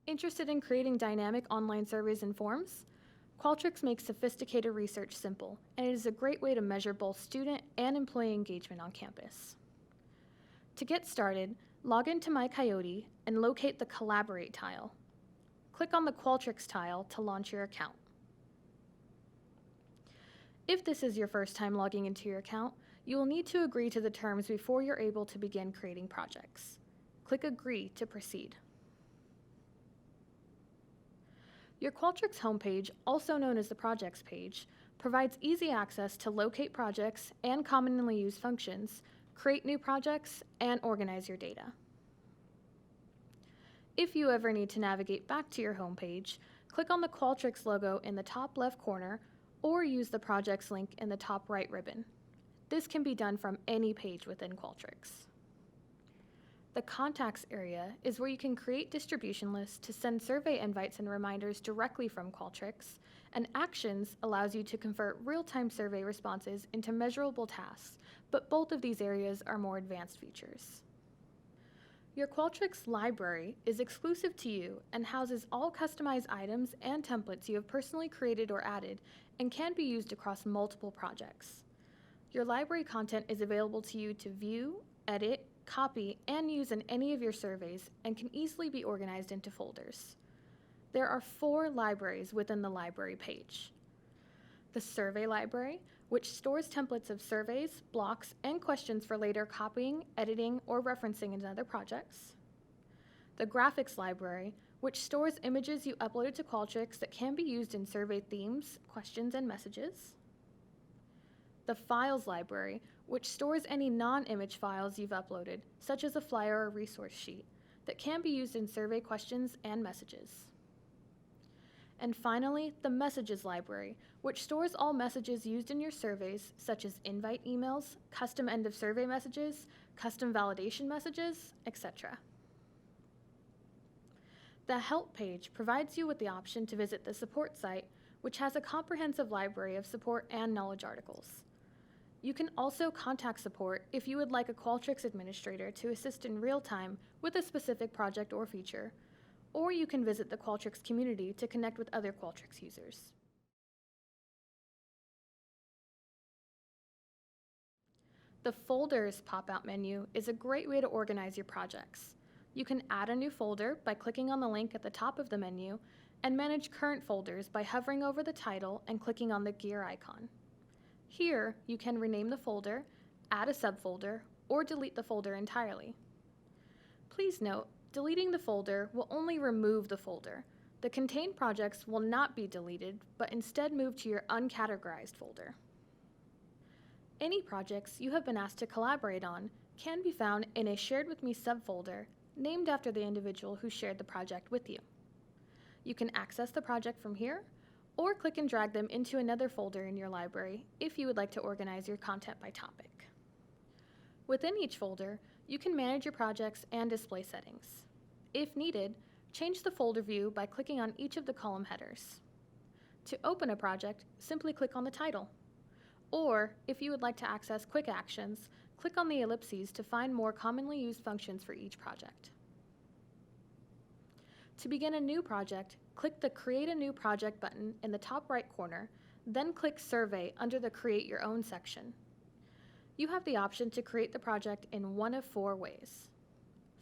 Interested in creating dynamic online surveys and forms? Qualtrics makes sophisticated research simple, and it is a great way to measure both student and employee engagement on campus. To get started, log into MyCoyote and locate the Collaborate tile. Click on the Qualtrics tile to launch your account. If this is your first time logging into your account, you will need to agree to the terms before you're able to begin creating projects. Click Agree to proceed. Your Qualtrics homepage, also known as the Projects page, provides easy access to locate projects and commonly used functions, create new projects, and organize your data. If you ever need to navigate back to your homepage, click on the Qualtrics logo in the top left corner or use the Projects link in the top right ribbon. This can be done from any page within Qualtrics. The Contacts area is where you can create distribution lists to send survey invites and reminders directly from Qualtrics, and Actions allows you to convert real-time survey responses into measurable tasks, but both of these areas are more advanced features. Your Qualtrics library is exclusive to you and houses all customized items and templates you have personally created or added and can be used across multiple projects. Your library content is available to you to view, edit, copy, and use in any of your surveys and can easily be organized into folders. There are 4 libraries within the library page. The Survey Library, which stores templates of surveys, blocks, and questions for later copying, editing, or referencing in other projects. The Graphics Library, which stores images you uploaded to Qualtrics that can be used in survey themes, questions, and messages. The Files Library, which stores any non-image files you've uploaded, such as a flyer or resource sheet, that can be used in survey questions and messages. And finally, the Messages Library, which stores all messages used in your surveys, such as invite emails, custom end-of-survey messages, custom validation messages, etc. The Help page provides you with the option to visit the support site, which has a comprehensive library of support and knowledge articles. You can also contact support if you would like a Qualtrics administrator to assist in real time with a specific project or feature, or you can visit the Qualtrics community to connect with other Qualtrics users. The Folders pop-out menu is a great way to organize your projects. You can add a new folder by clicking on the link at the top of the menu and manage current folders by hovering over the title and clicking on the gear icon. Here, you can rename the folder, add a subfolder, or delete the folder entirely. Please note, deleting the folder will only remove the folder. The contained projects will not be deleted, but instead move to your uncategorized folder. Any projects you have been asked to collaborate on can be found in a Shared With Me subfolder named after the individual who shared the project with you. You can access the project from here, or click and drag them into another folder in your library if you would like to organize your content by topic. Within each folder, you can manage your projects and display settings. If needed, change the folder view by clicking on each of the column headers. To open a project, simply click on the title. Or, if you would like to access quick actions, click on the ellipses to find more commonly used functions for each project. To begin a new project, click the Create a New Project button in the top right corner, then click Survey under the Create Your Own section. You have the option to create the project in one of 4 ways.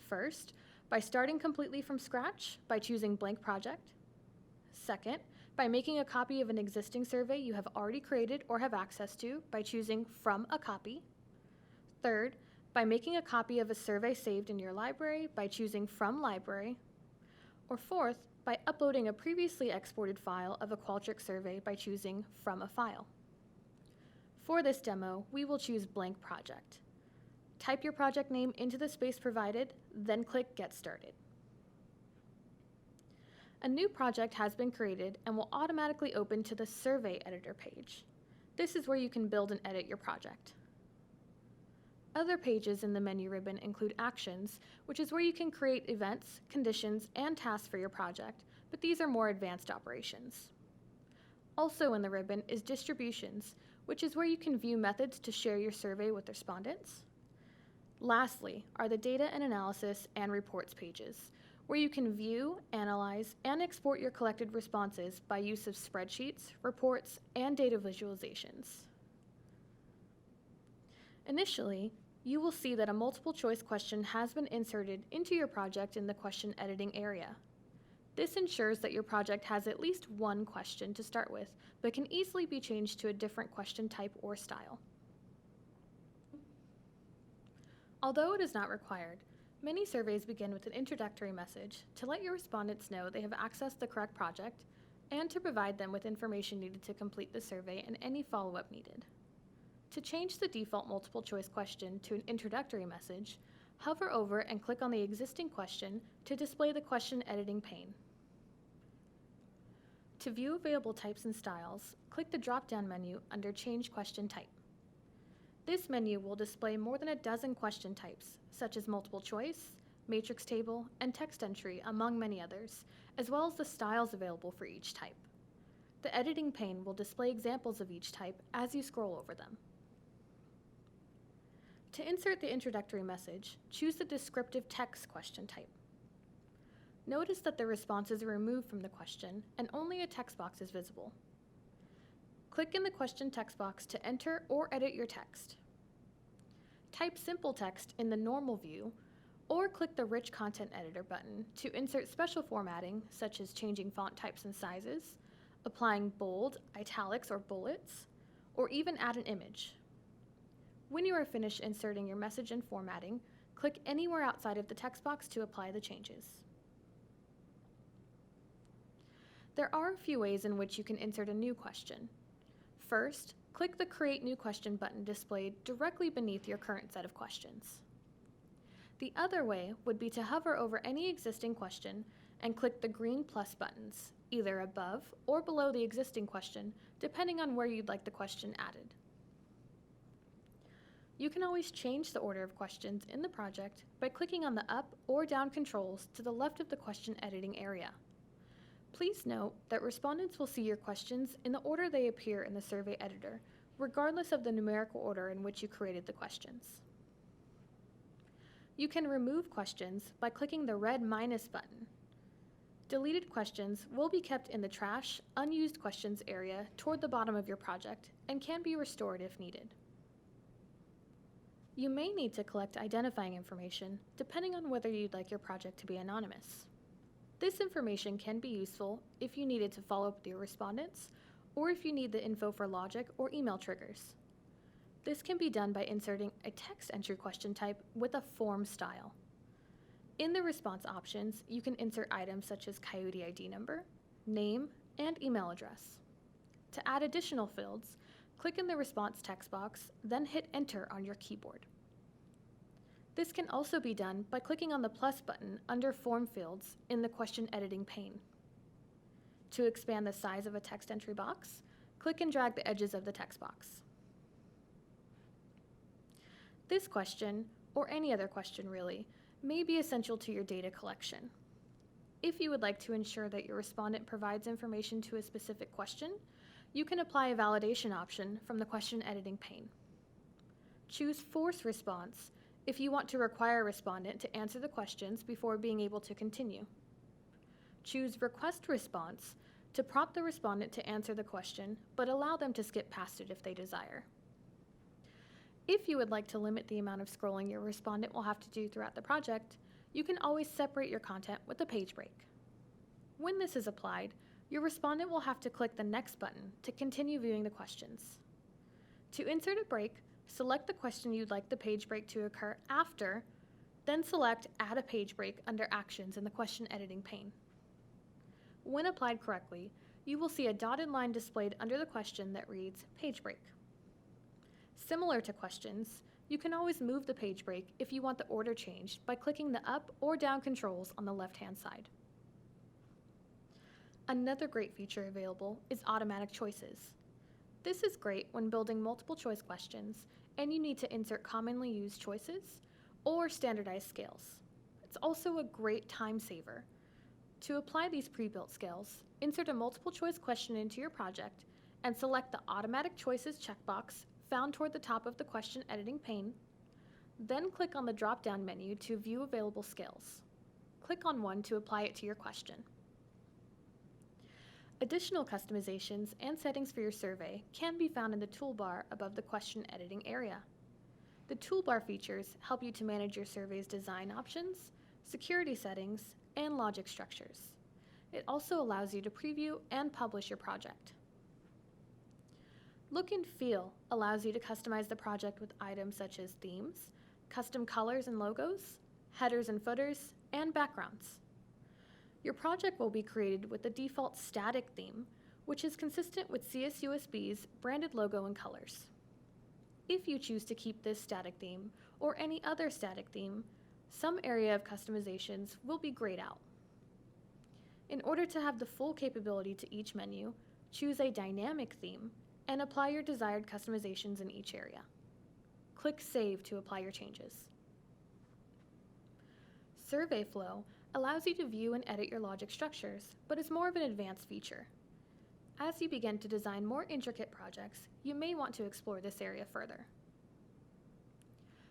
First, by starting completely from scratch by choosing Blank Project. Second, by making a copy of an existing survey you have already created or have access to by choosing From a Copy. Third, by making a copy of a survey saved in your library by choosing From Library. Or fourth, by uploading a previously exported file of a Qualtrics survey by choosing From a File. For this demo, we will choose Blank Project. Type your project name into the space provided, then click Get Started. A new project has been created and will automatically open to the Survey Editor page. This is where you can build and edit your project. Other pages in the menu ribbon include Actions, which is where you can create events, conditions, and tasks for your project, but these are more advanced operations. Also in the ribbon is Distributions, which is where you can view methods to share your survey with respondents. Lastly are the Data and Analysis and Reports pages, where you can view, analyze, and export your collected responses by use of spreadsheets, reports, and data visualizations. Initially, you will see that a multiple choice question has been inserted into your project in the question editing area. This ensures that your project has at least one question to start with, but can easily be changed to a different question type or style. Although it is not required, many surveys begin with an introductory message to let your respondents know they have accessed the correct project and to provide them with information needed to complete the survey and any follow-up needed. To change the default multiple choice question to an introductory message, hover over and click on the existing question to display the question editing pane. To view available types and styles, click the drop-down menu under Change Question Type. This menu will display more than a dozen question types, such as multiple choice, matrix table, and text entry, among many others, as well as the styles available for each type. The editing pane will display examples of each type as you scroll over them. To insert the introductory message, choose the descriptive text question type. Notice that the responses are removed from the question and only a text box is visible. Click in the question text box to enter or edit your text. Type simple text in the normal view, or click the Rich Content Editor button to insert special formatting such as changing font types and sizes, applying bold, italics, or bullets, or even add an image. When you are finished inserting your message and formatting, click anywhere outside of the text box to apply the changes. There are a few ways in which you can insert a new question. First, click the Create New Question button displayed directly beneath your current set of questions. The other way would be to hover over any existing question and click the green plus buttons, either above or below the existing question, depending on where you'd like the question added. You can always change the order of questions in the project by clicking on the up or down controls to the left of the question editing area. Please note that respondents will see your questions in the order they appear in the survey editor, regardless of the numerical order in which you created the questions. You can remove questions by clicking the red minus button. Deleted questions will be kept in the Trash, Unused Questions area toward the bottom of your project and can be restored if needed. You may need to collect identifying information depending on whether you'd like your project to be anonymous. This information can be useful if you needed to follow up with your respondents or if you need the info for logic or email triggers. This can be done by inserting a text entry question type with a form style. In the response options, you can insert items such as Coyote ID number, name, and email address. To add additional fields, click in the response text box, then hit Enter on your keyboard. This can also be done by clicking on the plus button under Form Fields in the question editing pane. To expand the size of a text entry box, click and drag the edges of the text box. This question, or any other question really, may be essential to your data collection. If you would like to ensure that your respondent provides information to a specific question, you can apply a validation option from the question editing pane. Choose Force Response if you want to require a respondent to answer the questions before being able to continue. Choose Request Response to prompt the respondent to answer the question, but allow them to skip past it if they desire. If you would like to limit the amount of scrolling your respondent will have to do throughout the project, you can always separate your content with a page break. When this is applied, your respondent will have to click the Next button to continue viewing the questions. To insert a break, select the question you'd like the page break to occur after, then select Add a Page Break under Actions in the question editing pane. When applied correctly, you will see a dotted line displayed under the question that reads Page Break. Similar to questions, you can always move the page break if you want the order changed by clicking the up or down controls on the left-hand side. Another great feature available is automatic choices. This is great when building multiple choice questions and you need to insert commonly used choices or standardized scales. It's also a great time saver. To apply these pre-built scales, insert a multiple choice question into your project and select the Automatic Choices checkbox found toward the top of the question editing pane. Then click on the drop-down menu to view available scales. click on one to apply it to your question. Additional customizations and settings for your survey can be found in the toolbar above the question editing area. The toolbar features help you to manage your survey's design options, security settings, and logic structures. It also allows you to preview and publish your project. Look and Feel allows you to customize the project with items such as themes, custom colors and logos, headers and footers, and backgrounds. Your project will be created with the default static theme, which is consistent with CSUSB's branded logo and colors. If you choose to keep this static theme or any other static theme, some area of customizations will be grayed out. In order to have the full capability to each menu, choose a dynamic theme and apply your desired customizations in each area. Click Save to apply your changes. Survey Flow allows you to view and edit your logic structures, but is more of an advanced feature. As you begin to design more intricate projects, you may want to explore this area further.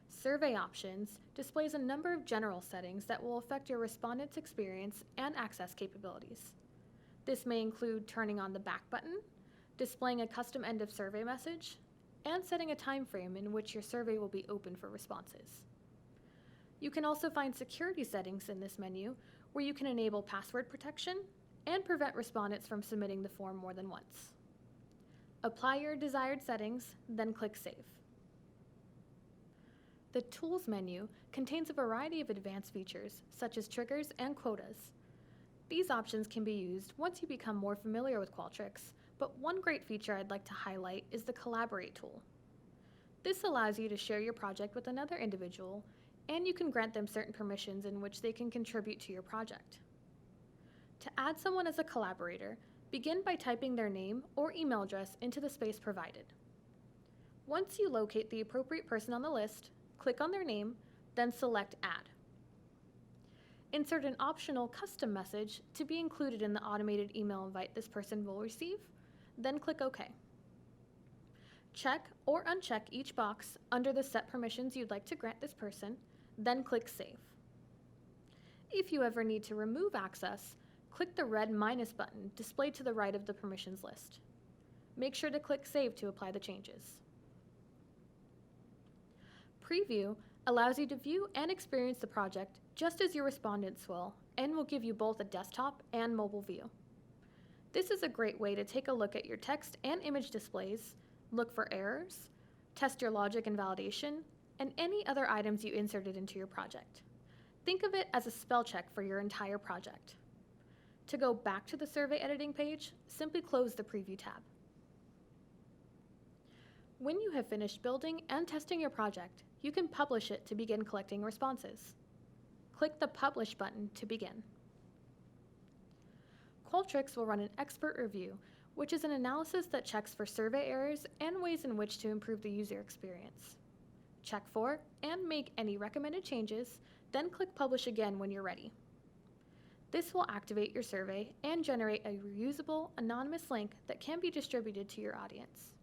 Survey Options displays a number of general settings that will affect your respondent's experience and access capabilities. This may include turning on the back button, displaying a custom end of survey message, and setting a time frame in which your survey will be open for responses. You can also find security settings in this menu where you can enable password protection and prevent respondents from submitting the form more than once. Apply your desired settings, then click Save. The Tools menu contains a variety of advanced features, such as triggers and quotas. These options can be used once you become more familiar with Qualtrics, but one great feature I'd like to highlight is the Collaborate tool. This allows you to share your project with another individual, and you can grant them certain permissions in which they can contribute to your project. To add someone as a collaborator, begin by typing their name or email address into the space provided. Once you locate the appropriate person on the list, click on their name, then select Add. Insert an optional custom message to be included in the automated email invite this person will receive, then click OK. Check or uncheck each box under the set permissions you'd like to grant this person, then click Save. If you ever need to remove access, click the red minus button displayed to the right of the permissions list. Make sure to click Save to apply the changes. Preview allows you to view and experience the project just as your respondents will, and will give you both a desktop and mobile view. This is a great way to take a look at your text and image displays, look for errors, test your logic and validation, and any other items you inserted into your project. Think of it as a spell check for your entire project. To go back to the survey editing page, simply close the Preview tab. When you have finished building and testing your project, you can publish it to begin collecting responses. Click the Publish button to begin. Qualtrics will run an expert review, which is an analysis that checks for survey errors and ways in which to improve the user experience. Check for and make any recommended changes, then click Publish again when you're ready. This will activate your survey and generate a reusable, anonymous link that can be distributed to your audience.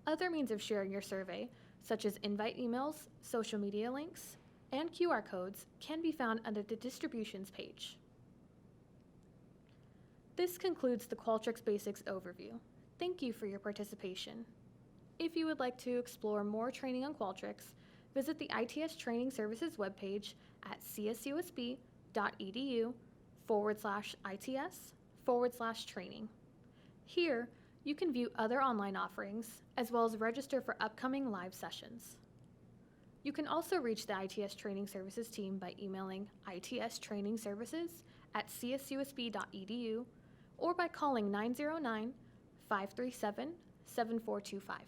Other means of sharing your survey, such as invite emails, social media links, and QR codes, can be found under the Distributions page. This concludes the Qualtrics Basics overview. Thank you for your participation. If you would like to explore more training on Qualtrics, visit the ITS Training Services webpage at csusb.edu/ITS/training. Here, you can view other online offerings, as well as register for upcoming live sessions. You can also reach the ITS Training Services team by emailing itstrainingservices@csusb.edu or by calling 909-537-7425.